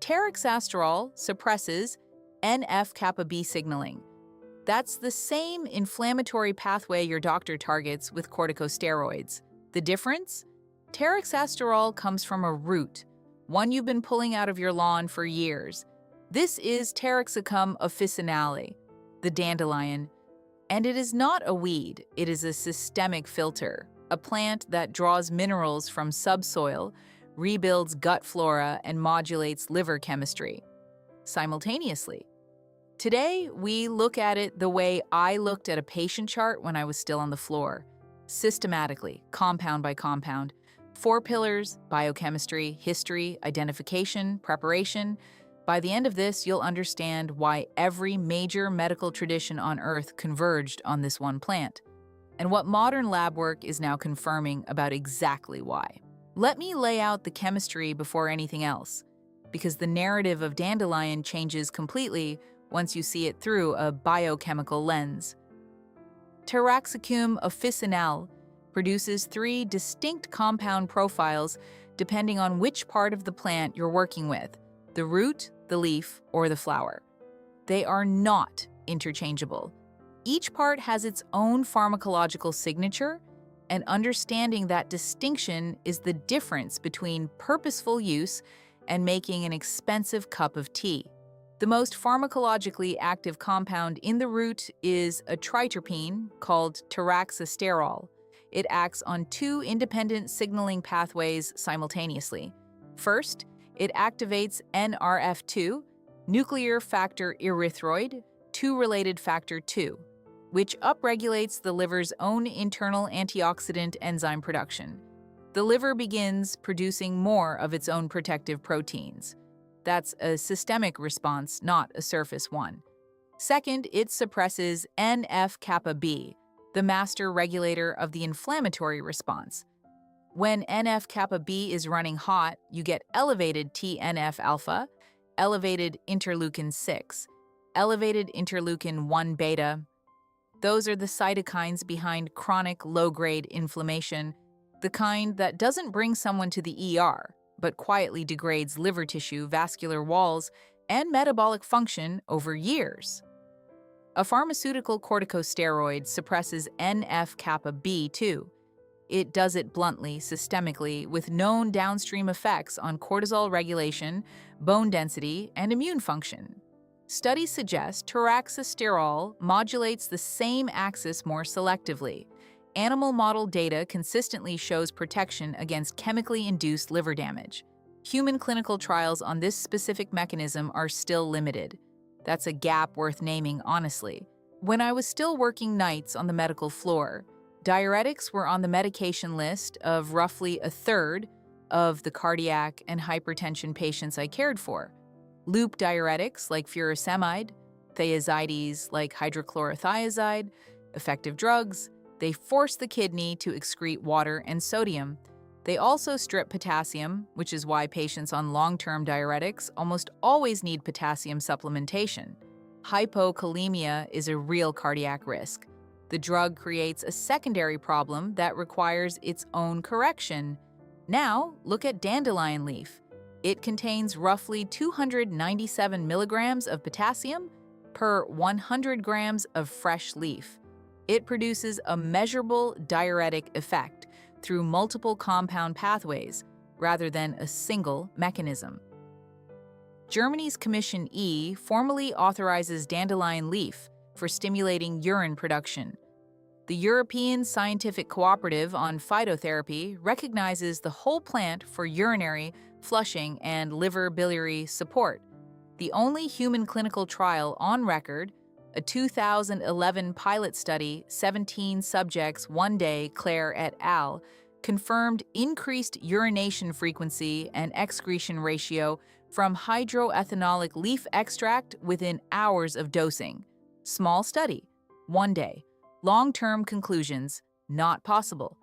Taraxasterol suppresses NF-κB signaling. That's the same inflammatory pathway your doctor targets with corticosteroids. The difference? Taraxasterol comes from a root, one you've been pulling out of your lawn for years. This is Taraxacum officinale, the dandelion. And it is not a weed, it is a systemic filter, a plant that draws minerals from subsoil, rebuilds gut flora, and modulates liver chemistry simultaneously. Today, we look at it the way I looked at a patient chart when I was still on the floor, systematically, compound by compound. 4 pillars: biochemistry, history, identification, preparation. By the end of this, you'll understand why every major medical tradition on Earth converged on this one plant, and what modern lab work is now confirming about exactly why. Let me lay out the chemistry before anything else, because the narrative of dandelion changes completely once you see it through a biochemical lens. Taraxacum officinale produces 3 distinct compound profiles depending on which part of the plant you're working with: the root, the leaf, or the flower. They are not interchangeable. Each part has its own pharmacological signature, and understanding that distinction is the difference between purposeful use and making an expensive cup of tea. The most pharmacologically active compound in the root is a triterpene called taraxasterol. It acts on 2 independent signaling pathways simultaneously. First, it activates Nrf2, nuclear factor erythroid, 2-related factor 2, which upregulates the liver's own internal antioxidant enzyme production. The liver begins producing more of its own protective proteins. That's a systemic response, not a surface one. Second, it suppresses NF-κB, the master regulator of the inflammatory response. When NF-κB is running hot, you get elevated TNF-alpha, elevated interleukin-6, elevated interleukin-1 beta. Those are the cytokines behind chronic low-grade inflammation, the kind that doesn't bring someone to the ER, but quietly degrades liver tissue, vascular walls, and metabolic function over years. A pharmaceutical corticosteroid suppresses NF-κB too. It does it bluntly, systemically, with known downstream effects on cortisol regulation, bone density, and immune function. Studies suggest taraxasterol modulates the same axis more selectively. Animal model data consistently shows protection against chemically induced liver damage. Human clinical trials on this specific mechanism are still limited. That's a gap worth naming, honestly. When I was still working nights on the medical floor, diuretics were on the medication list of roughly a third of the cardiac and hypertension patients I cared for. Loop diuretics like furosemide, thiazides like hydrochlorothiazide, effective drugs, they force the kidney to excrete water and sodium. They also strip potassium, which is why patients on long-term diuretics almost always need potassium supplementation. Hypokalemia is a real cardiac risk. The drug creates a secondary problem that requires its own correction. Now, look at dandelion leaf. It contains roughly 297 milligrams of potassium per 100 grams of fresh leaf. It produces a measurable diuretic effect through multiple compound pathways rather than a single mechanism. Germany's Commission E formally authorizes dandelion leaf for stimulating urine production. The European Scientific Cooperative on Phytotherapy recognizes the whole plant for urinary, flushing, and liver biliary support. The only human clinical trial on record, a 2011 pilot study, 17 subjects, 1 day, Claire et al., confirmed increased urination frequency and excretion ratio from hydroethanolic leaf extract within hours of dosing. Small study, 1 day. Long-term conclusions, not possible.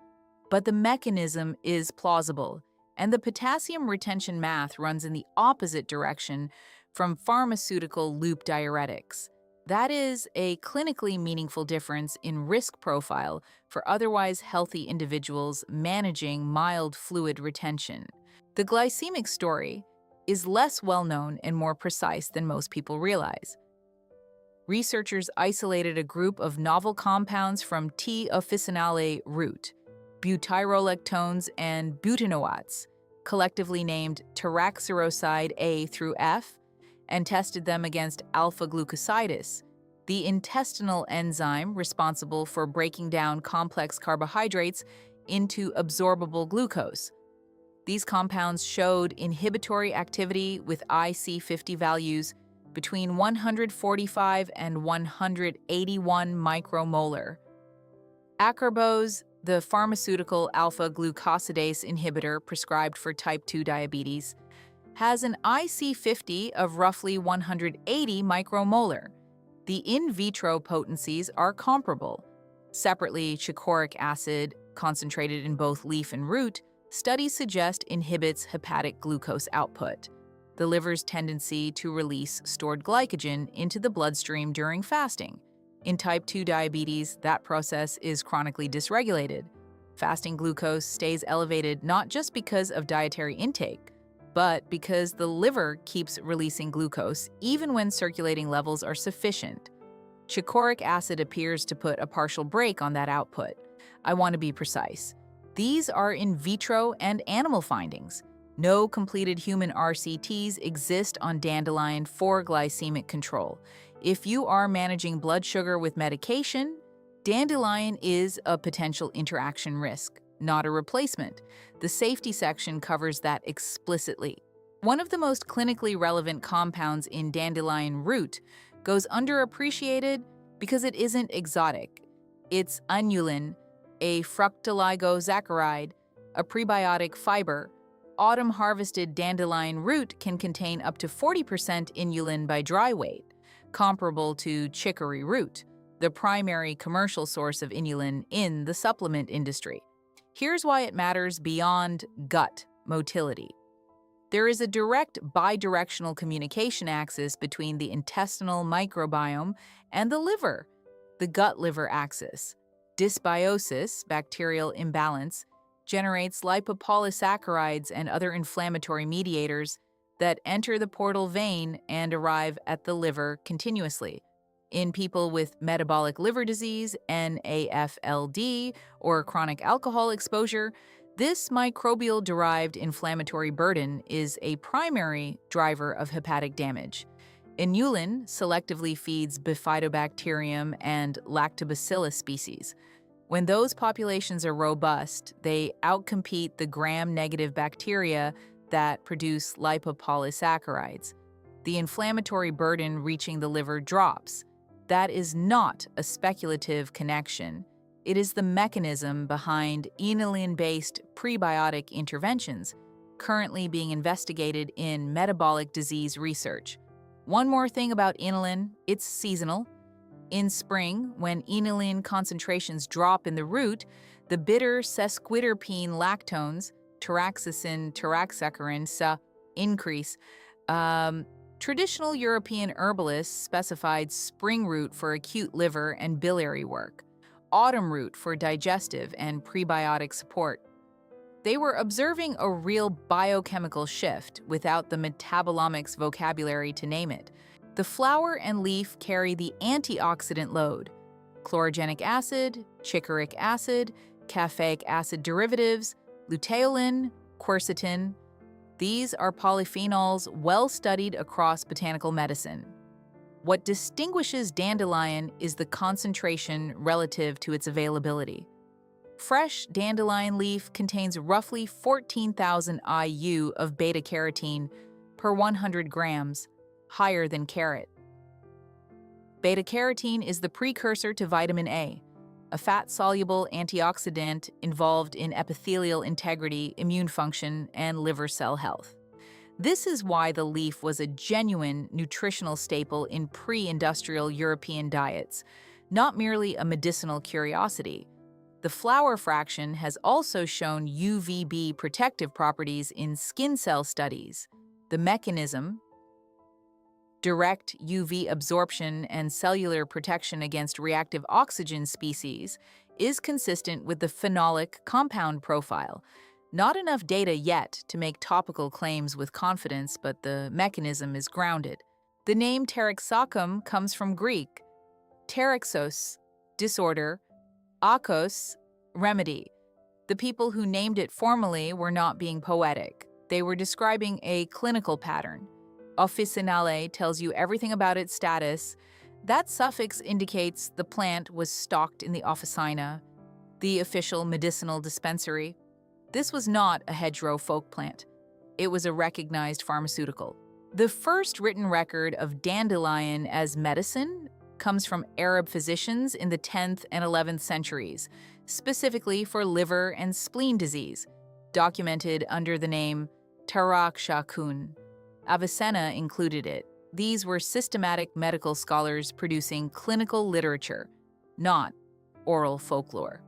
But the mechanism is plausible, and the potassium retention math runs in the opposite direction from pharmaceutical loop diuretics. That is a clinically meaningful difference in risk profile for otherwise healthy individuals managing mild fluid retention. The glycemic story, is less well-known and more precise than most people realize. Researchers isolated a group of novel compounds from T. officinale root, butyrolactones and butanoates, collectively named taraxacum A through F, and tested them against alpha-glucosidase, the intestinal enzyme responsible for breaking down complex carbohydrates into absorbable glucose. These compounds showed inhibitory activity with IC50 values between 145 and 181 micromolar. Acarbose, the pharmaceutical alpha-glucosidase inhibitor prescribed for type 2 diabetes, has an IC50 of roughly 180 micromolar. The in vitro potencies are comparable. Separately, chicoric acid, concentrated in both leaf and root, studies suggest inhibits hepatic glucose output, the liver's tendency to release stored glycogen into the bloodstream during fasting. In type 2 diabetes, that process is chronically dysregulated. Fasting glucose stays elevated not just because of dietary intake, but because the liver keeps releasing glucose even when circulating levels are sufficient. Chicoric acid appears to put a partial brake on that output. I want to be precise. These are in vitro and animal findings. No completed human RCTs exist on Dandelion for glycemic control. If you are managing blood sugar with medication, Dandelion is a potential interaction risk, not a replacement. The safety section covers that explicitly. One of the most clinically relevant compounds in dandelion root goes underappreciated because it isn't exotic. It's inulin, a fructoligosaccharide, a prebiotic fiber. Autumn-harvested dandelion root can contain up to 40% inulin by dry weight, comparable to chicory root, the primary commercial source of inulin in the supplement industry. Here's why it matters beyond gut motility. There is a direct bidirectional communication axis between the intestinal microbiome and the liver, the gut-liver axis. Dysbiosis, bacterial imbalance, generates lipopolysaccharides and other inflammatory mediators that enter the portal vein and arrive at the liver continuously. In people with metabolic liver disease, NAFLD, or chronic alcohol exposure, this microbial-derived inflammatory burden is a primary driver of hepatic damage. Inulin selectively feeds Bifidobacterium and Lactobacillus species. When those populations are robust, they outcompete the gram-negative bacteria that produce lipopolysaccharides. The inflammatory burden reaching the liver drops. That is not a speculative connection. It is the mechanism behind inulin-based prebiotic interventions currently being investigated in metabolic disease research. One more thing about inulin, it's seasonal. In spring, when inulin concentrations drop in the root, the bitter sesquiterpene lactones, taraxacin, taraxacerin, increase. Traditional European herbalists specified spring root for acute liver and biliary work, autumn root for digestive and prebiotic support. They were observing a real biochemical shift without the metabolomics vocabulary to name it. The flower and leaf carry the antioxidant load: chlorogenic acid, chicoric acid, caffeic acid derivatives, luteolin, quercetin. These are polyphenols well studied across botanical medicine. What distinguishes dandelion is the concentration relative to its availability. Fresh dandelion leaf contains roughly 14,000 IU of beta-carotene per 100 grams, higher than carrot. Beta-carotene is the precursor to vitamin A, a fat-soluble antioxidant involved in epithelial integrity, immune function, and liver cell health. This is why the leaf was a genuine nutritional staple in pre-industrial European diets, not merely a medicinal curiosity. The flower fraction has also shown UVB protective properties in skin cell studies. The mechanism, direct UV absorption and cellular protection against reactive oxygen species, is consistent with the phenolic compound profile. Not enough data yet to make topical claims with confidence, but the mechanism is grounded. The name Taraxacum comes from Greek, taraxos, disorder, akos, remedy. The people who named it formally were not being poetic. They were describing a clinical pattern. Officinale tells you everything about its status. That suffix indicates the plant was stocked in the officina, the official medicinal dispensary. This was not a hedgerow folk plant. It was a recognized pharmaceutical. The first written record of dandelion as medicine comes from Arab physicians in the 10th and 11th centuries, specifically for liver and spleen disease, documented under the name Taraxacum. Avicenna included it. These were systematic medical scholars producing clinical literature, not oral folklore.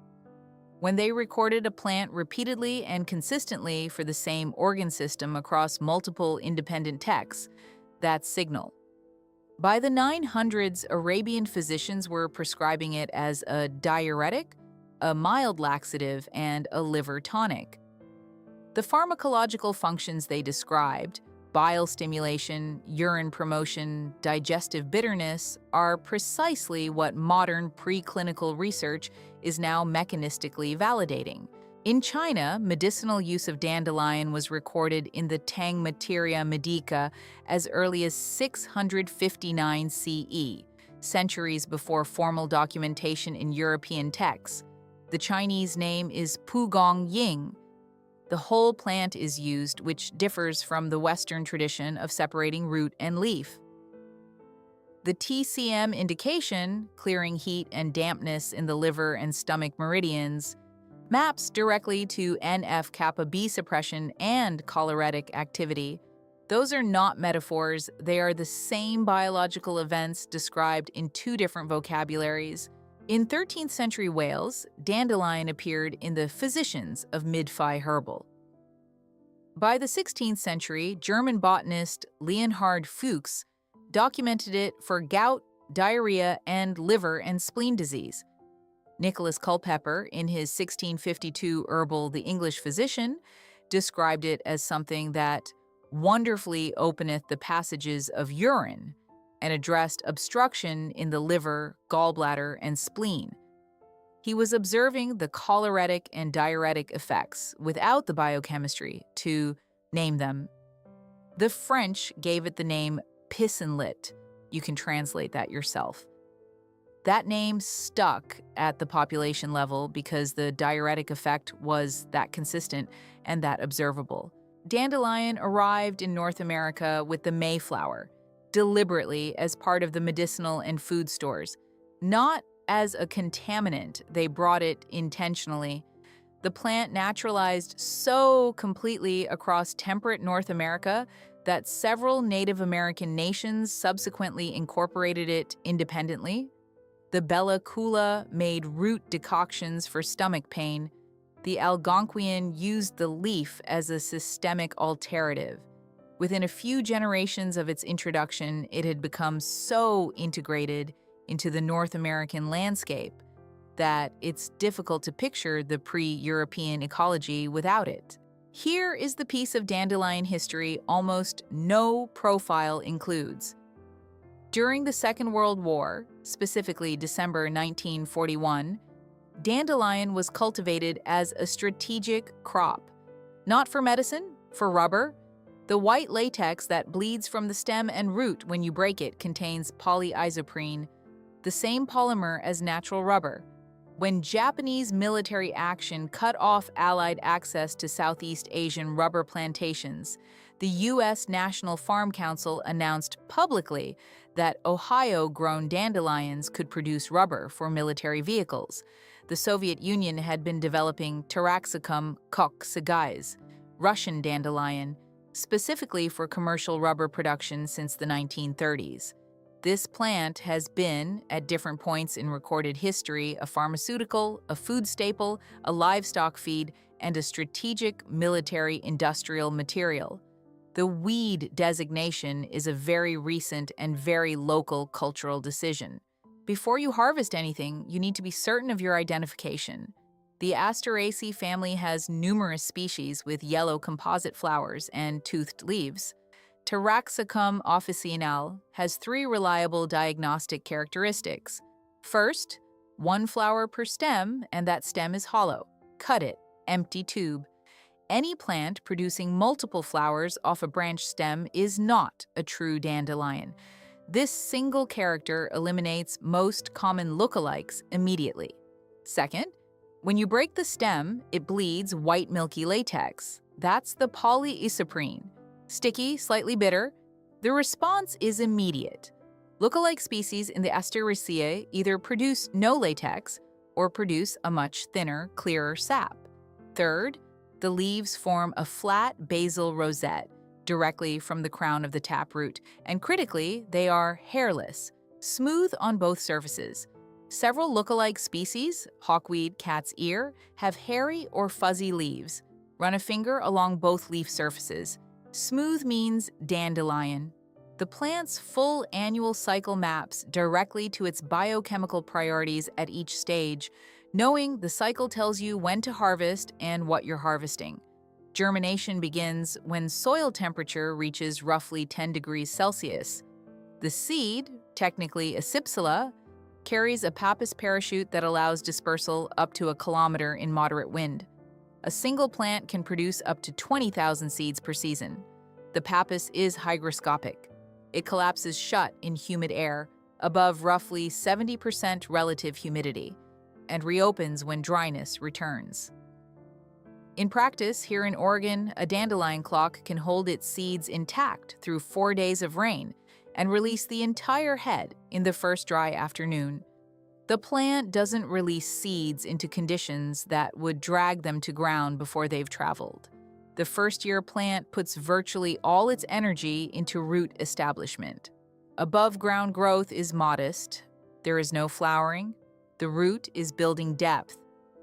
When they recorded a plant repeatedly and consistently for the same organ system across multiple independent texts, that's signal. By the 900s, Arabian physicians were prescribing it as a diuretic, a mild laxative, and a liver tonic. The pharmacological functions they described, bile stimulation, urine promotion, digestive bitterness, are precisely what modern preclinical research is now mechanistically validating. In China, medicinal use of dandelion was recorded in the Tang Materia Medica as early as 659 CE, centuries before formal documentation in European texts. The Chinese name is Pugong Ying. The whole plant is used, which differs from the Western tradition of separating root and leaf. The TCM indication, clearing heat and dampness in the liver and stomach meridians, maps directly to NF-κB suppression and choleritic activity. Those are not metaphors, they are the same biological events described in two different vocabularies. In 13th century Wales, dandelion appeared in the Physicians of Mid-Phi Herbal. By the 16th century, German botanist Leonhard Fuchs documented it for gout, diarrhea, and liver and spleen disease. Nicholas Culpeper, in his 1652 herbal The English Physician, described it as something that wonderfully openeth the passages of urine and addressed obstruction in the liver, gallbladder, and spleen. He was observing the choleritic and diuretic effects without the biochemistry to name them. The French gave it the name pissenlit. You can translate that yourself. That name stuck at the population level because the diuretic effect was that consistent and that observable. Dandelion arrived in North America with the Mayflower, deliberately as part of the medicinal and food stores. Not as a contaminant, they brought it intentionally. The plant naturalized so completely across temperate North America that several Native American nations subsequently incorporated it independently. The Bella Coola made root decoctions for stomach pain. The Algonquian used the leaf as a systemic alterative. Within a few generations of its introduction, it had become so integrated into the North American landscape that it's difficult to picture the pre-European ecology without it. Here is the piece of dandelion history almost no profile includes. During the Second World War, specifically December 1941, dandelion was cultivated as a strategic crop. Not for medicine, for rubber. The white latex that bleeds from the stem and root when you break it contains polyisoprene, the same polymer as natural rubber. When Japanese military action cut off Allied access to Southeast Asian rubber plantations, the U.S. National Farm Council announced publicly that Ohio-grown dandelions could produce rubber for military vehicles. The Soviet Union had been developing Taraxacum coccygeis, Russian dandelion, specifically for commercial rubber production since the 1930s. This plant has been, at different points in recorded history, a pharmaceutical, a food staple, a livestock feed, and a strategic military industrial material. The weed designation is a very recent and very local cultural decision. Before you harvest anything, you need to be certain of your identification. The Asteraceae family has numerous species with yellow composite flowers and toothed leaves. Taraxacum officinale has 3 reliable diagnostic characteristics. First, 1 flower per stem, and that stem is hollow. Cut it, empty tube. Any plant producing multiple flowers off a branch stem is not a true dandelion. This single character eliminates most common lookalikes immediately. Second, when you break the stem, it bleeds white milky latex. That's the polyisoprene. Sticky, slightly bitter. The response is immediate. Lookalike species in the Asteraceae either produce no latex or produce a much thinner, clearer sap. Third, the leaves form a flat basal rosette directly from the crown of the taproot, and critically, they are hairless, smooth on both surfaces. Several lookalike species, hawkweed, cat's ear, have hairy or fuzzy leaves. Run a finger along both leaf surfaces. Smooth means dandelion. The plant's full annual cycle maps directly to its biochemical priorities at each stage. Knowing the cycle tells you when to harvest and what you're harvesting. Germination begins when soil temperature reaches roughly 10 degrees Celsius. The seed, technically a cypsela, carries a pappus parachute that allows dispersal up to 1 kilometer in moderate wind. A single plant can produce up to 20,000 seeds per season. The pappus is hygroscopic. It collapses shut in humid air, above roughly 70% relative humidity, and reopens when dryness returns. In practice, here in Oregon, a dandelion clock can hold its seeds intact through 4 days of rain and release the entire head in the first dry afternoon. The plant doesn't release seeds into conditions that would drag them to ground before they've traveled. The first-year plant puts virtually all its energy into root establishment. Above-ground growth is modest. There is no flowering. The root is building depth.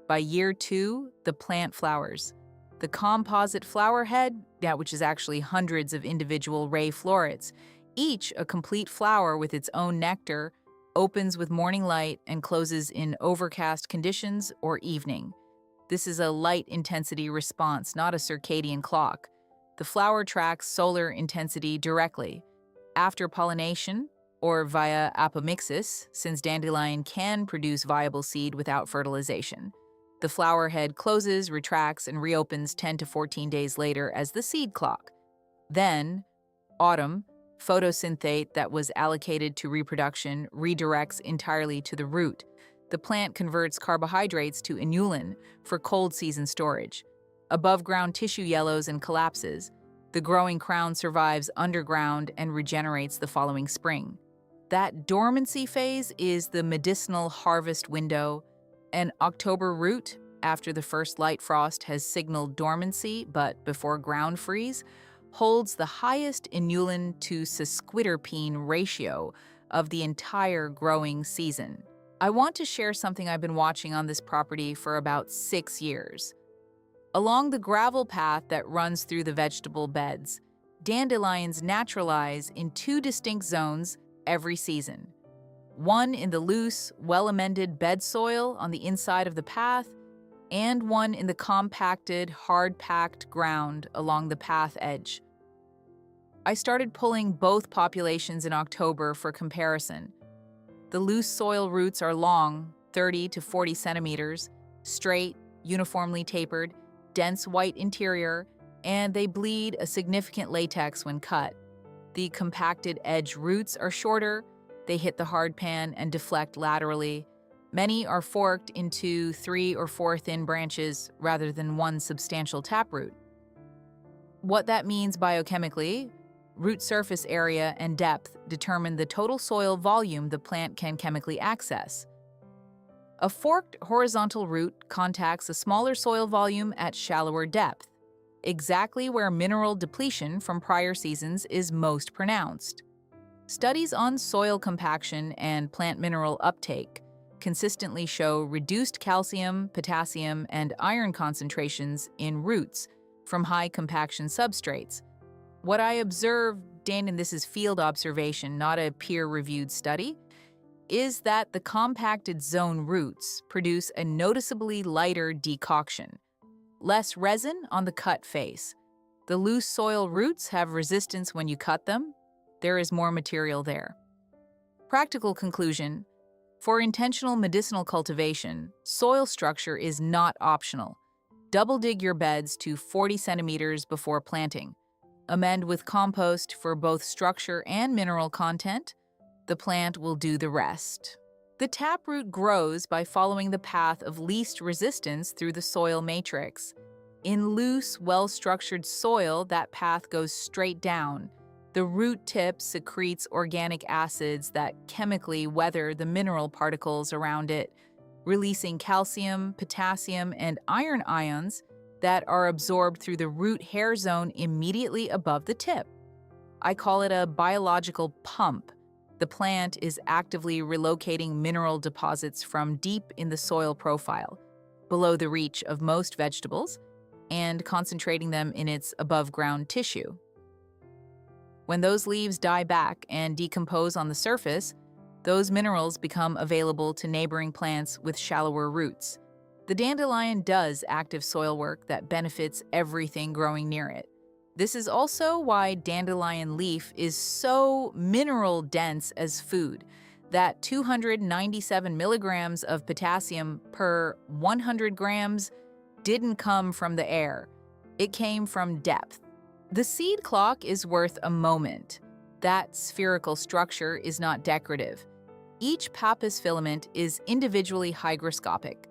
By year 2, the plant flowers. The composite flower head, which is actually hundreds of individual ray florets, each a complete flower with its own nectar, opens with morning light and closes in overcast conditions or evening. This is a light intensity response, not a circadian clock. The flower tracks solar intensity directly. After pollination, or via apomixis, since dandelion can produce viable seed without fertilization, the flower head closes, retracts, and reopens 10 to 14 days later as the seed clock. Then, autumn, photosynthate that was allocated to reproduction redirects entirely to the root. The plant converts carbohydrates to inulin for cold season storage. Above-ground tissue yellows and collapses. The growing crown survives underground and regenerates the following spring. That dormancy phase is the medicinal harvest window. An October root, after the first light frost has signaled dormancy but before ground freeze, holds the highest inulin to sesquiterpene ratio of the entire growing season. I want to share something I've been watching on this property for about 6 years. Along the gravel path that runs through the vegetable beds, dandelions naturalize in 2 distinct zones every season. One in the loose, well-amended bed soil on the inside of the path, and one in the compacted, hard-packed ground along the path edge. I started pulling both populations in October for comparison. The loose soil roots are long, 30 to 40 centimeters, straight, uniformly tapered, dense white interior, and they bleed a significant latex when cut. The compacted edge roots are shorter, they hit the hard pan and deflect laterally. Many are forked into 3 or 4 thin branches rather than one substantial taproot. What that means biochemically, root surface area and depth determine the total soil volume the plant can chemically access. A forked horizontal root contacts a smaller soil volume at shallower depth, exactly where mineral depletion from prior seasons is most pronounced. Studies on soil compaction and plant mineral uptake consistently show reduced calcium, potassium, and iron concentrations in roots from high compaction substrates. What I observed, Dan, and this is field observation, not a peer-reviewed study, is that the compacted zone roots produce a noticeably lighter decoction, less resin on the cut face. The loose soil roots have resistance when you cut them. There is more material there. Practical conclusion: for intentional medicinal cultivation, soil structure is not optional. Double dig your beds to 40 centimeters before planting. Amend with compost for both structure and mineral content. The plant will do the rest. The taproot grows by following the path of least resistance through the soil matrix. In loose, well-structured soil, that path goes straight down. The root tip secretes organic acids that chemically weather the mineral particles around it, releasing calcium, potassium, and iron ions that are absorbed through the root hair zone immediately above the tip. I call it a biological pump. The plant is actively relocating mineral deposits from deep in the soil profile, below the reach of most vegetables, and concentrating them in its above-ground tissue. When those leaves die back and decompose on the surface, those minerals become available to neighboring plants with shallower roots. The dandelion does active soil work that benefits everything growing near it. This is also why dandelion leaf is so mineral-dense as food. That 297 milligrams of potassium per 100 grams didn't come from the air. It came from depth. The seed clock is worth a moment. That spherical structure is not decorative. Each pappus filament is individually hygroscopic.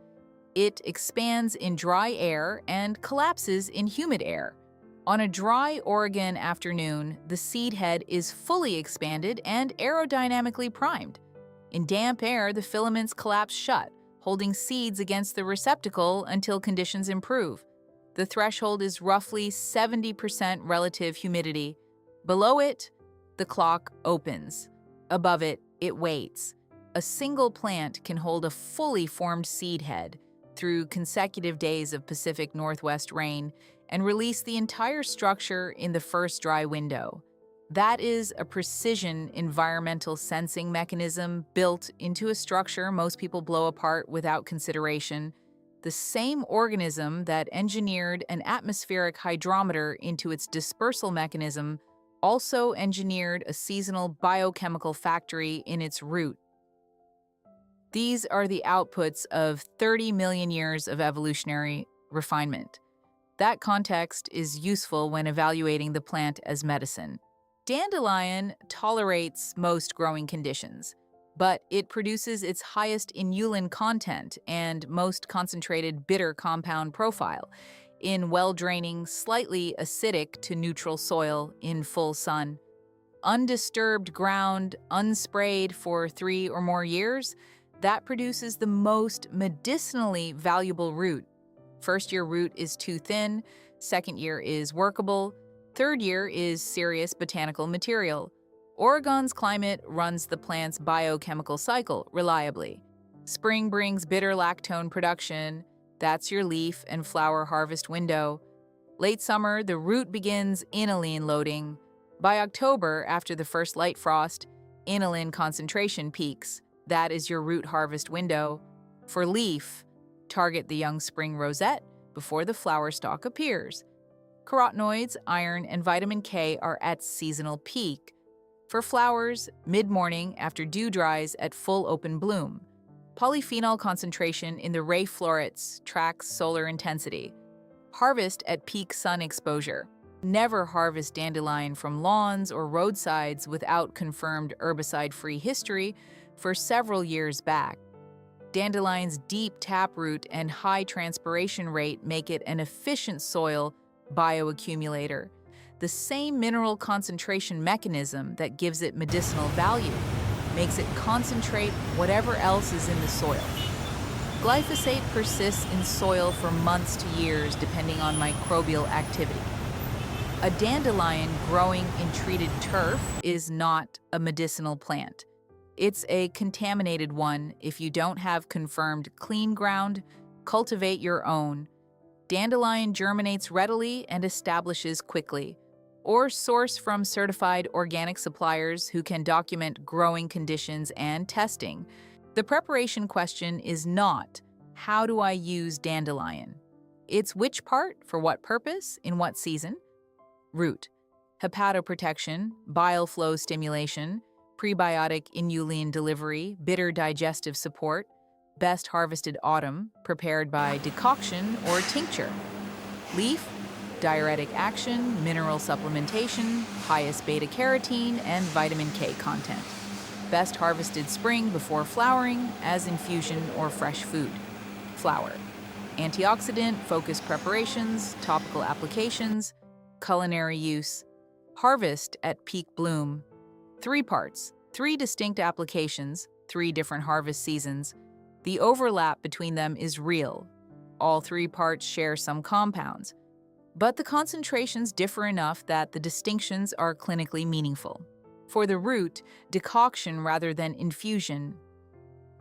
It expands in dry air and collapses in humid air. On a dry Oregon afternoon, the seed head is fully expanded and aerodynamically primed. In damp air, the filaments collapse shut, holding seeds against the receptacle until conditions improve. The threshold is roughly 70% relative humidity. Below it, the clock opens. Above it, it waits. A single plant can hold a fully formed seed head through consecutive days of Pacific Northwest rain and release the entire structure in the first dry window. That is a precision environmental sensing mechanism built into a structure most people blow apart without consideration. The same organism that engineered an atmospheric hydrometer into its dispersal mechanism also engineered a seasonal biochemical factory in its root. These are the outputs of 30 million years of evolutionary refinement. That context is useful when evaluating the plant as medicine. Dandelion tolerates most growing conditions, but it produces its highest inulin content and most concentrated bitter compound profile in well-draining, slightly acidic to neutral soil in full sun. Undisturbed ground, unsprayed for 3 or more years, that produces the most medicinally valuable root. First year root is too thin, second year is workable, third year is serious botanical material. Oregon's climate runs the plant's biochemical cycle reliably. Spring brings bitter lactone production. That's your leaf and flower harvest window. Late summer, the root begins inulin loading. By October, after the first light frost, inulin concentration peaks. That is your root harvest window. For leaf, target the young spring rosette before the flower stalk appears. Carotenoids, iron, and vitamin K are at seasonal peak. For flowers, mid-morning after dew dries at full open bloom. Polyphenol concentration in the ray florets tracks solar intensity. Harvest at peak sun exposure. Never harvest dandelion from lawns or roadsides without confirmed herbicide-free history for several years back. Dandelion's deep taproot and high transpiration rate make it an efficient soil bioaccumulator. The same mineral concentration mechanism that gives it medicinal value makes it concentrate whatever else is in the soil. Glyphosate persists in soil for months to years depending on microbial activity. A dandelion growing in treated turf is not a medicinal plant. It's a contaminated one. If you don't have confirmed clean ground, cultivate your own. Dandelion germinates readily and establishes quickly. or source from certified organic suppliers who can document growing conditions and testing. The preparation question is not, how do I use dandelion? It's which part, for what purpose, in what season? Root: hepatoprotection, bile flow stimulation, prebiotic inulin delivery, bitter digestive support, best harvested autumn, prepared by decoction or tincture. Leaf: diuretic action, mineral supplementation, highest beta-carotene and vitamin K content. Best harvested spring before flowering as infusion or fresh food. Flower: antioxidant, focused preparations, topical applications, culinary use. Harvest at peak bloom. 3 parts, 3 distinct applications, 3 different harvest seasons. The overlap between them is real. All 3 parts share some compounds, but the concentrations differ enough that the distinctions are clinically meaningful. For the root, decoction rather than infusion.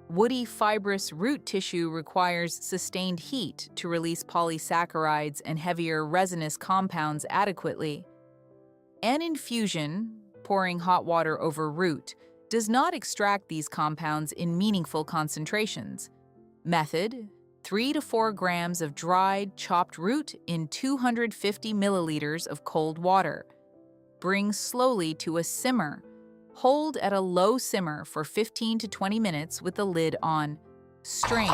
Woody fibrous root tissue requires sustained heat to release polysaccharides and heavier resinous compounds adequately. An infusion, pouring hot water over root, does not extract these compounds in meaningful concentrations. Method: 3 to 4 grams of dried, chopped root in 250 milliliters of cold water. Bring slowly to a simmer. Hold at a low simmer for 15 to 20 minutes with the lid on. Strain.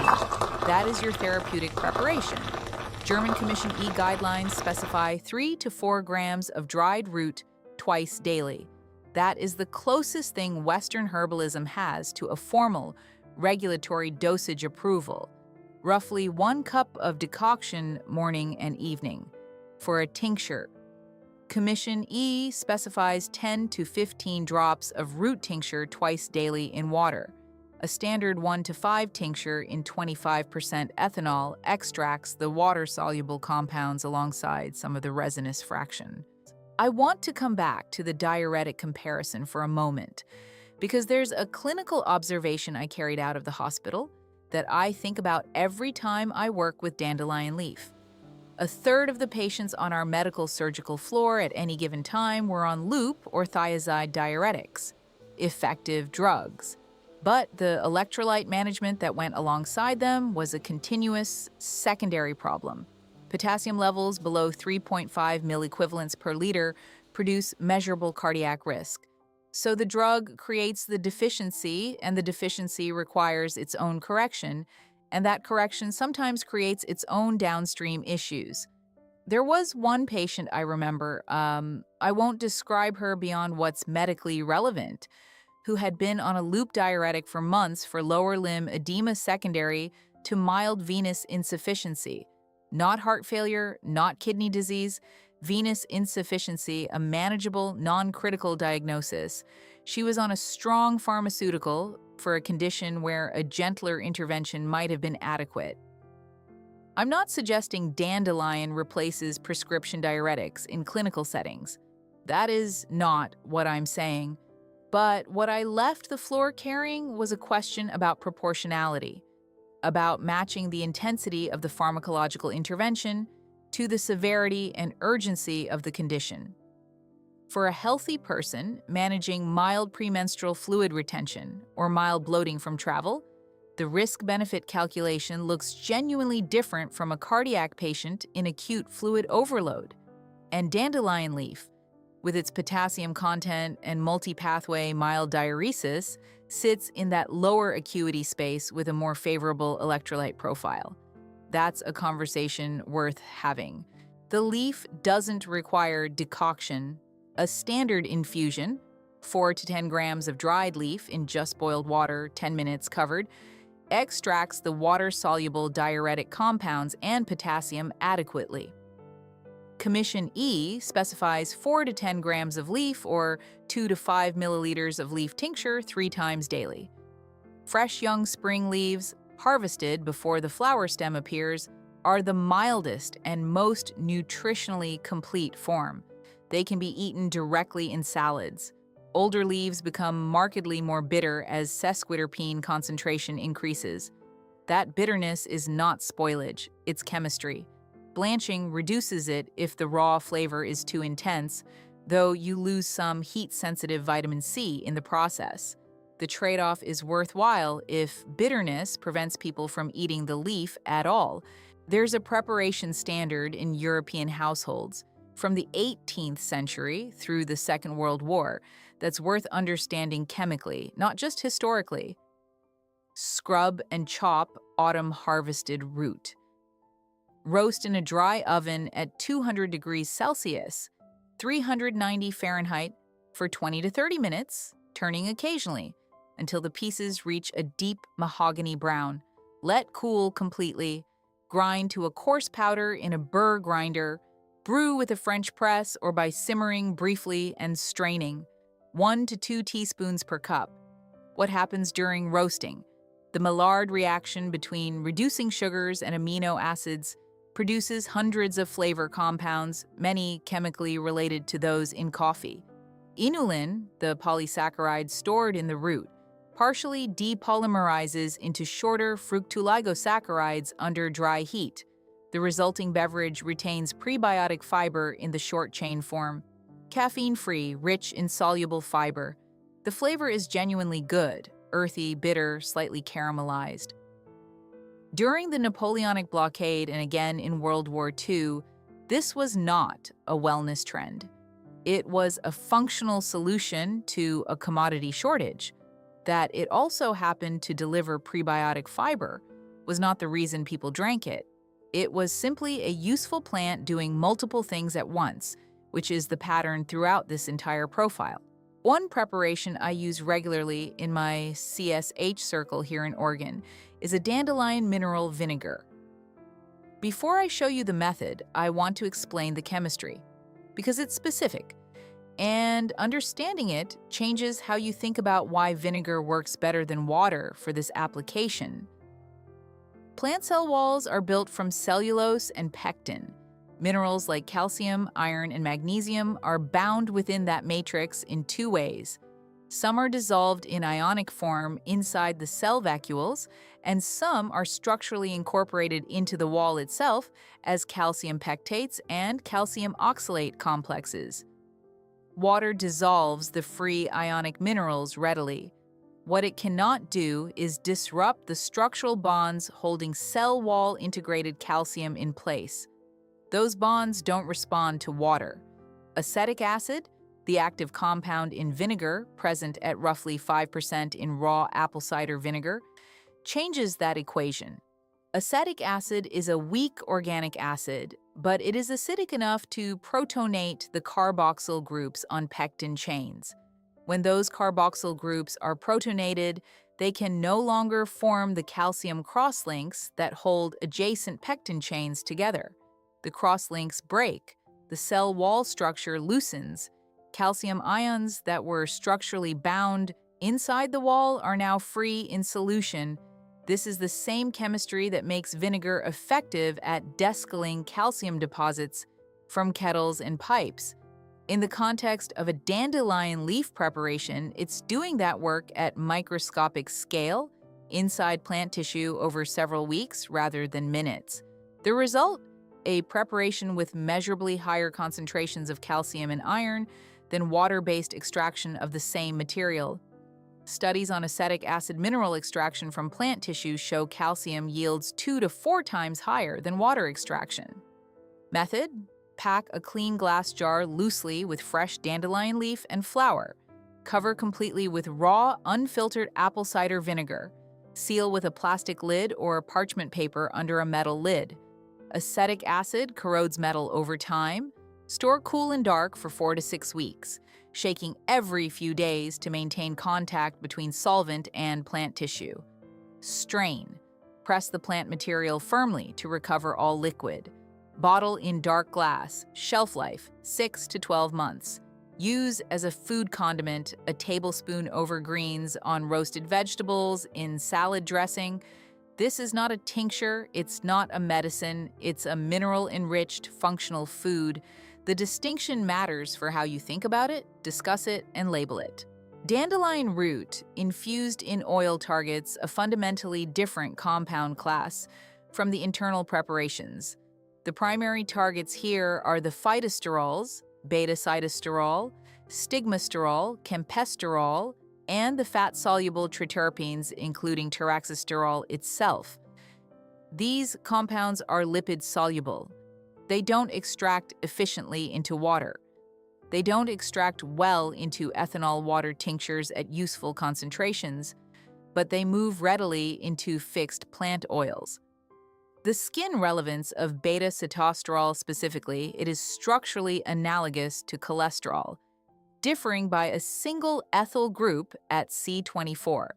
That is your therapeutic preparation. German Commission E guidelines specify 3 to 4 grams of dried root twice daily. That is the closest thing Western herbalism has to a formal regulatory dosage approval. Roughly 1 cup of decoction morning and evening. For a tincture, Commission E specifies 10 to 15 drops of root tincture twice daily in water. A standard 1 to 5 tincture in 25% ethanol extracts the water-soluble compounds alongside some of the resinous fraction. I want to come back to the diuretic comparison for a moment, because there's a clinical observation I carried out of the hospital that I think about every time I work with dandelion leaf. A third of the patients on our medical surgical floor at any given time were on loop or thiazide diuretics, effective drugs. But the electrolyte management that went alongside them was a continuous secondary problem. Potassium levels below 3.5 milliequivalents per liter produce measurable cardiac risk. So the drug creates the deficiency, and the deficiency requires its own correction, and that correction sometimes creates its own downstream issues. There was one patient I remember, I won't describe her beyond what's medically relevant, who had been on a loop diuretic for months for lower limb edema secondary to mild venous insufficiency. Not heart failure, not kidney disease, venous insufficiency, a manageable, non-critical diagnosis. She was on a strong pharmaceutical for a condition where a gentler intervention might have been adequate. I'm not suggesting dandelion replaces prescription diuretics in clinical settings. That is not what I'm saying. But what I left the floor carrying was a question about proportionality, about matching the intensity of the pharmacological intervention to the severity and urgency of the condition. For a healthy person managing mild premenstrual fluid retention or mild bloating from travel, the risk-benefit calculation looks genuinely different from a cardiac patient in acute fluid overload. And dandelion leaf, with its potassium content and multi-pathway mild diuresis, sits in that lower acuity space with a more favorable electrolyte profile. That's a conversation worth having. The leaf doesn't require decoction. A standard infusion, 4 to 10 grams of dried leaf in just boiled water, 10 minutes covered, extracts the water-soluble diuretic compounds and potassium adequately. Commission E specifies 4 to 10 grams of leaf or 2 to 5 milliliters of leaf tincture 3 times daily. Fresh young spring leaves, harvested before the flower stem appears, are the mildest and most nutritionally complete form. They can be eaten directly in salads. Older leaves become markedly more bitter as sesquiterpene concentration increases. That bitterness is not spoilage, it's chemistry. Blanching reduces it if the raw flavor is too intense, though you lose some heat-sensitive vitamin C in the process. The trade-off is worthwhile if bitterness prevents people from eating the leaf at all. There's a preparation standard in European households from the 18th century through the Second World War that's worth understanding chemically, not just historically. Scrub and chop autumn harvested root. Roast in a dry oven at 200 degrees Celsius, 390 Fahrenheit, for 20 to 30 minutes, turning occasionally, until the pieces reach a deep mahogany brown. Let cool completely. Grind to a coarse powder in a burr grinder. Brew with a French press or by simmering briefly and straining. 1 to 2 teaspoons per cup. What happens during roasting? The Maillard reaction between reducing sugars and amino acids produces hundreds of flavor compounds, many chemically related to those in coffee. Inulin, the polysaccharide stored in the root, partially depolymerizes into shorter fructooligosaccharides under dry heat. The resulting beverage retains prebiotic fiber in the short-chain form. Caffeine-free, rich in soluble fiber. The flavor is genuinely good, earthy, bitter, slightly caramelized. During the Napoleonic blockade and again in World War II, this was not a wellness trend. It was a functional solution to a commodity shortage. That it also happened to deliver prebiotic fiber was not the reason people drank it. It was simply a useful plant doing multiple things at once, which is the pattern throughout this entire profile. One preparation I use regularly in my CSH circle here in Oregon is a dandelion mineral vinegar. Before I show you the method, I want to explain the chemistry, because it's specific, and understanding it changes how you think about why vinegar works better than water for this application. Plant cell walls are built from cellulose and pectin. Minerals like calcium, iron, and magnesium are bound within that matrix in 2 ways. Some are dissolved in ionic form inside the cell vacuoles, and some are structurally incorporated into the wall itself as calcium pectates and calcium oxalate complexes. Water dissolves the free ionic minerals readily. What it cannot do is disrupt the structural bonds holding cell wall integrated calcium in place. Those bonds don't respond to water. Acetic acid, the active compound in vinegar, present at roughly 5% in raw apple cider vinegar, changes that equation. Acetic acid is a weak organic acid, but it is acidic enough to protonate the carboxyl groups on pectin chains. When those carboxyl groups are protonated, they can no longer form the calcium crosslinks that hold adjacent pectin chains together. The crosslinks break, the cell wall structure loosens. Calcium ions that were structurally bound inside the wall are now free in solution. This is the same chemistry that makes vinegar effective at descaling calcium deposits from kettles and pipes. In the context of a dandelion leaf preparation, it's doing that work at microscopic scale, inside plant tissue over several weeks rather than minutes. The result? A preparation with measurably higher concentrations of calcium and iron than water-based extraction of the same material. Studies on acetic acid mineral extraction from plant tissue show calcium yields 2 to 4 times higher than water extraction. Method: pack a clean glass jar loosely with fresh dandelion leaf and flour. Cover completely with raw, unfiltered apple cider vinegar. Seal with a plastic lid or parchment paper under a metal lid. Acetic acid corrodes metal over time. Store cool and dark for 4 to 6 weeks, shaking every few days to maintain contact between solvent and plant tissue. Strain. Press the plant material firmly to recover all liquid. Bottle in dark glass. Shelf life, 6 to 12 months. Use as a food condiment, a tablespoon over greens on roasted vegetables, in salad dressing. This is not a tincture, it's not a medicine, it's a mineral-enriched functional food. The distinction matters for how you think about it, discuss it, and label it. Dandelion root, infused in oil, targets a fundamentally different compound class from the internal preparations. The primary targets here are the phytosterols, beta-sitosterol, stigmasterol, campesterol, and the fat-soluble triterpenes, including taraxasterol itself. These compounds are lipid-soluble. They don't extract efficiently into water. They don't extract well into ethanol water tinctures at useful concentrations, but they move readily into fixed plant oils. The skin relevance of beta-sitosterol specifically, it is structurally analogous to cholesterol, differing by a single ethyl group at C24.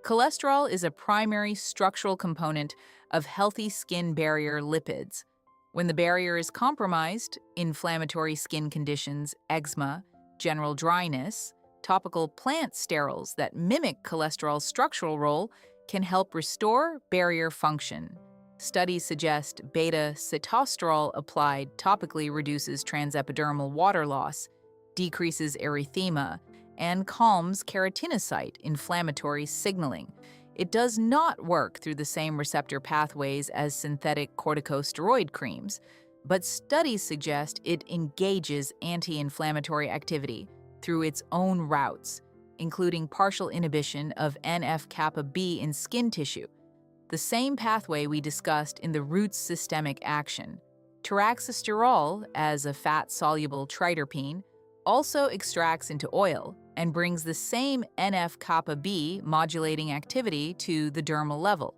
Cholesterol is a primary structural component of healthy skin barrier lipids. When the barrier is compromised, inflammatory skin conditions, eczema, general dryness, topical plant sterols that mimic cholesterol's structural role can help restore barrier function. Studies suggest beta-sitosterol applied topically reduces transepidermal water loss, decreases erythema, and calms keratinocyte inflammatory signaling. It does not work through the same receptor pathways as synthetic corticosteroid creams, but studies suggest it engages anti-inflammatory activity through its own routes, including partial inhibition of NF-κB in skin tissue, the same pathway we discussed in the root's systemic action. Taraxasterol, as a fat-soluble triterpene, also extracts into oil and brings the same NF-κB modulating activity to the dermal level.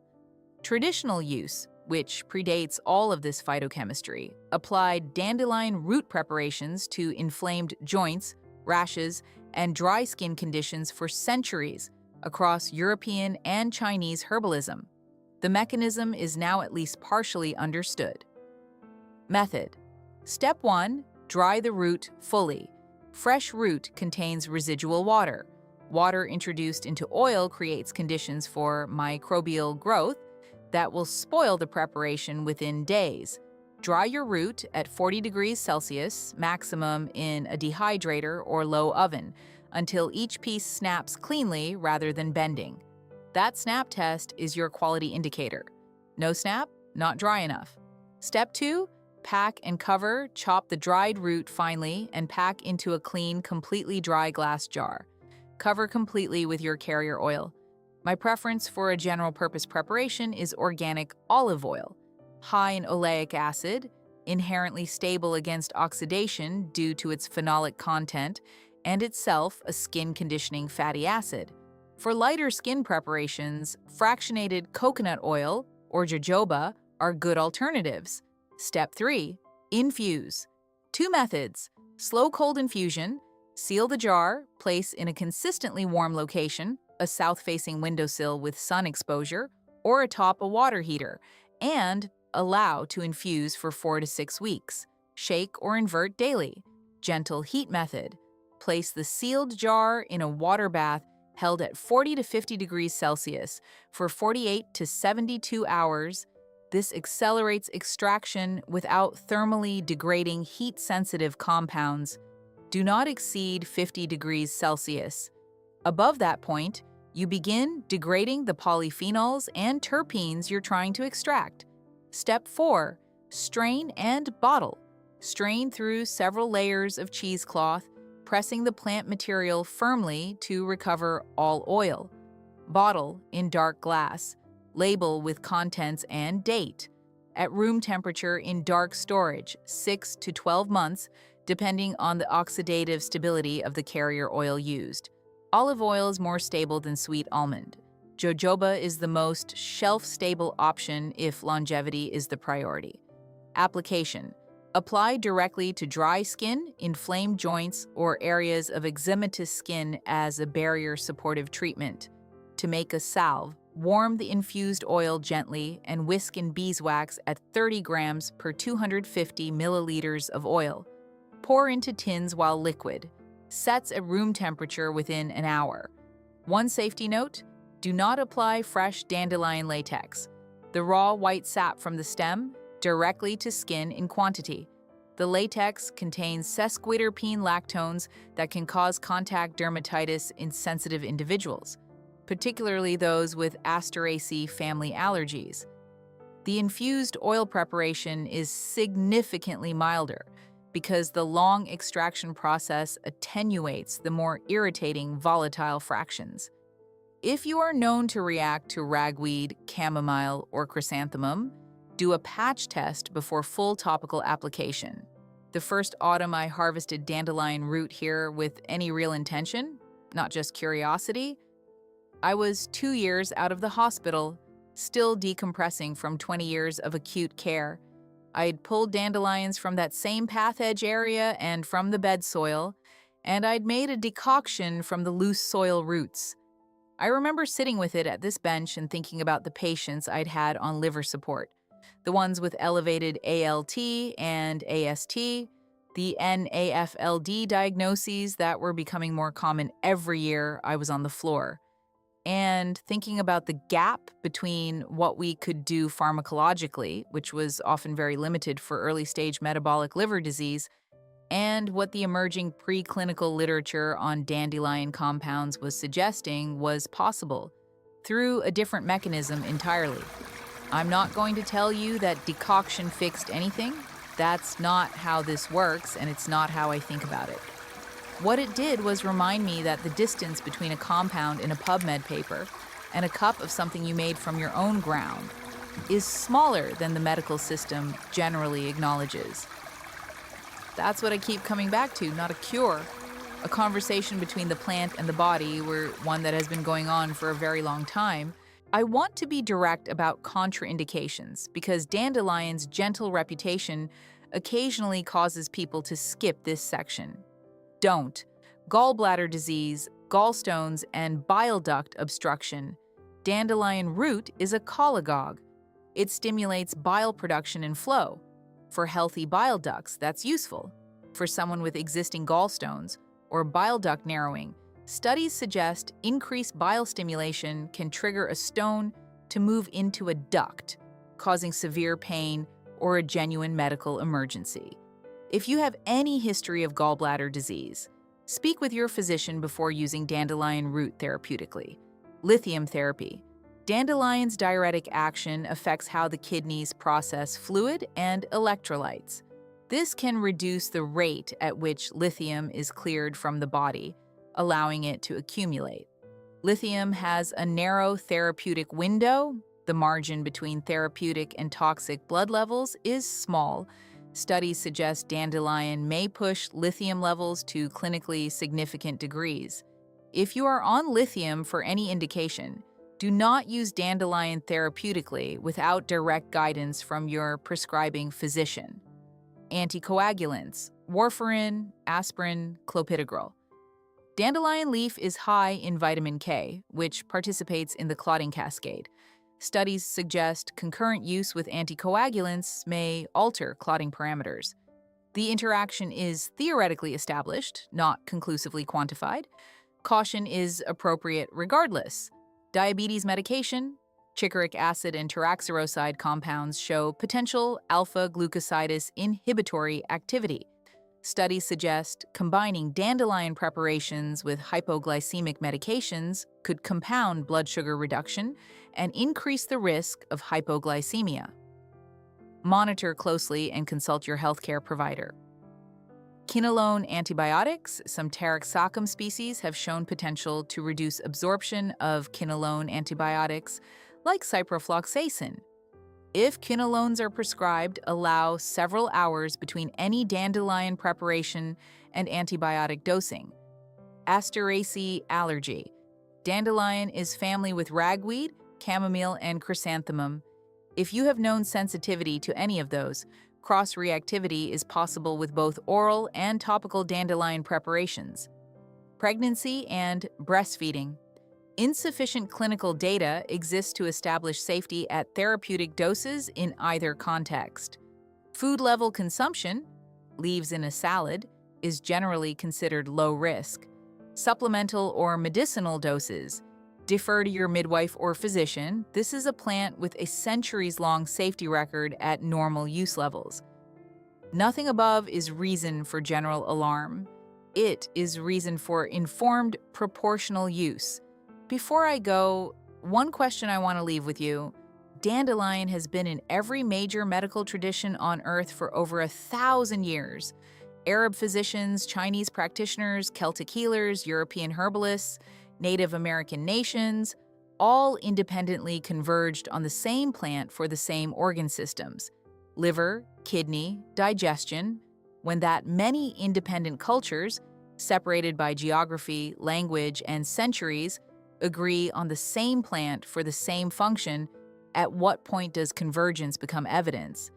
Traditional use, which predates all of this phytochemistry, applied dandelion root preparations to inflamed joints, rashes, and dry skin conditions for centuries across European and Chinese herbalism. The mechanism is now at least partially understood. Method. Step 1. Dry the root fully. Fresh root contains residual water. Water introduced into oil creates conditions for microbial growth that will spoil the preparation within days. Dry your root at 40 degrees Celsius, maximum in a dehydrator or low oven, until each piece snaps cleanly rather than bending. That snap test is your quality indicator. No snap? Not dry enough. Step 2. Pack and cover, chop the dried root finely, and pack into a clean, completely dry glass jar. Cover completely with your carrier oil. My preference for a general-purpose preparation is organic olive oil, high in oleic acid, inherently stable against oxidation due to its phenolic content, and itself a skin-conditioning fatty acid. For lighter skin preparations, fractionated coconut oil or jojoba are good alternatives. Step 3. Infuse. 2 methods. Slow cold infusion. Seal the jar, place in a consistently warm location, a south-facing windowsill with sun exposure, or atop a water heater, and allow to infuse for 4 to 6 weeks. Shake or invert daily. Gentle heat method. Place the sealed jar in a water bath held at 40 to 50 degrees Celsius for 48 to 72 hours. This accelerates extraction without thermally degrading heat-sensitive compounds. Do not exceed 50 degrees Celsius. Above that point, you begin degrading the polyphenols and terpenes you're trying to extract. Step 4. Strain and bottle. Strain through several layers of cheesecloth, pressing the plant material firmly to recover all oil. Bottle in dark glass. Label with contents and date. At room temperature in dark storage, 6 to 12 months, depending on the oxidative stability of the carrier oil used. Olive oil is more stable than sweet almond. Jojoba is the most shelf-stable option if longevity is the priority. Application. Apply directly to dry skin, inflamed joints, or areas of eczematous skin as a barrier-supportive treatment. To make a salve, warm the infused oil gently and whisk in beeswax at 30 grams per 250 milliliters of oil. Pour into tins while liquid. Sets at room temperature within an hour. One safety note: do not apply fresh dandelion latex, the raw white sap from the stem, directly to skin in quantity. The latex contains sesquiterpene lactones that can cause contact dermatitis in sensitive individuals, particularly those with Asteraceae family allergies. The infused oil preparation is significantly milder, because the long extraction process attenuates the more irritating volatile fractions. If you are known to react to ragweed, chamomile, or chrysanthemum, do a patch test before full topical application. The first autumn I harvested dandelion root here with any real intention, not just curiosity. I was 2 years out of the hospital, still decompressing from 20 years of acute care. I'd pulled dandelions from that same path edge area and from the bed soil, and I'd made a decoction from the loose soil roots. I remember sitting with it at this bench and thinking about the patients I'd had on liver support, the ones with elevated ALT and AST, the NAFLD diagnoses that were becoming more common every year I was on the floor, and thinking about the gap between what we could do pharmacologically, which was often very limited for early-stage metabolic liver disease, and what the emerging preclinical literature on dandelion compounds was suggesting was possible, through a different mechanism entirely. I'm not going to tell you that decoction fixed anything. That's not how this works, and it's not how I think about it. What it did was remind me that the distance between a compound in a PubMed paper and a cup of something you made from your own ground is smaller than the medical system generally acknowledges. That's what I keep coming back to, not a cure. A conversation between the plant and the body, one that has been going on for a very long time. I want to be direct about contraindications because dandelion's gentle reputation occasionally causes people to skip this section. Don't. Gallbladder disease, gallstones, and bile duct obstruction. Dandelion root is a cholagogue. It stimulates bile production and flow. For healthy bile ducts, that's useful. For someone with existing gallstones or bile duct narrowing, studies suggest increased bile stimulation can trigger a stone to move into a duct, causing severe pain or a genuine medical emergency. If you have any history of gallbladder disease, speak with your physician before using dandelion root therapeutically. Lithium therapy. Dandelion's diuretic action affects how the kidneys process fluid and electrolytes. This can reduce the rate at which lithium is cleared from the body, allowing it to accumulate. Lithium has a narrow therapeutic window. The margin between therapeutic and toxic blood levels is small. Studies suggest dandelion may push lithium levels to clinically significant degrees. If you are on lithium for any indication, do not use dandelion therapeutically without direct guidance from your prescribing physician. Anticoagulants, warfarin, aspirin, clopidogrel. Dandelion leaf is high in vitamin K, which participates in the clotting cascade. Studies suggest concurrent use with anticoagulants may alter clotting parameters. The interaction is theoretically established, not conclusively quantified. Caution is appropriate regardless. Diabetes medication, chicoric acid and taraxacum compounds show potential alpha-glucosidase inhibitory activity. Studies suggest combining dandelion preparations with hypoglycemic medications could compound blood sugar reduction and increase the risk of hypoglycemia. Monitor closely and consult your healthcare provider. Quinolone antibiotics, some Taraxacum species have shown potential to reduce absorption of quinolone antibiotics like ciprofloxacin. If quinolones are prescribed, allow several hours between any dandelion preparation and antibiotic dosing. Asteraceae allergy. Dandelion is family with ragweed, chamomile, and chrysanthemum. If you have known sensitivity to any of those, cross-reactivity is possible with both oral and topical dandelion preparations. Pregnancy and breastfeeding. Insufficient clinical data exists to establish safety at therapeutic doses in either context. Food-level consumption, leaves in a salad, is generally considered low risk. Supplemental or medicinal doses, defer to your midwife or physician. This is a plant with a centuries-long safety record at normal use levels. Nothing above is reason for general alarm. It is reason for informed, proportional use. Before I go, one question I want to leave with you. Dandelion has been in every major medical tradition on Earth for over 1,000 years. Arab physicians, Chinese practitioners, Celtic healers, European herbalists, Native American nations, all independently converged on the same plant for the same organ systems: liver, kidney, digestion, when that many independent cultures, separated by geography, language, and centuries, agree on the same plant for the same function. At what point does convergence become evidence?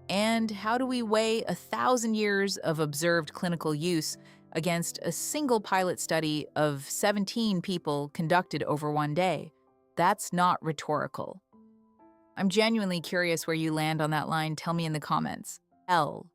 And how do we weigh 1,000 years of observed clinical use against a single pilot study of 17 people conducted over one day? That's not rhetorical. I'm genuinely curious where you land on that line. Tell me in the comments. L.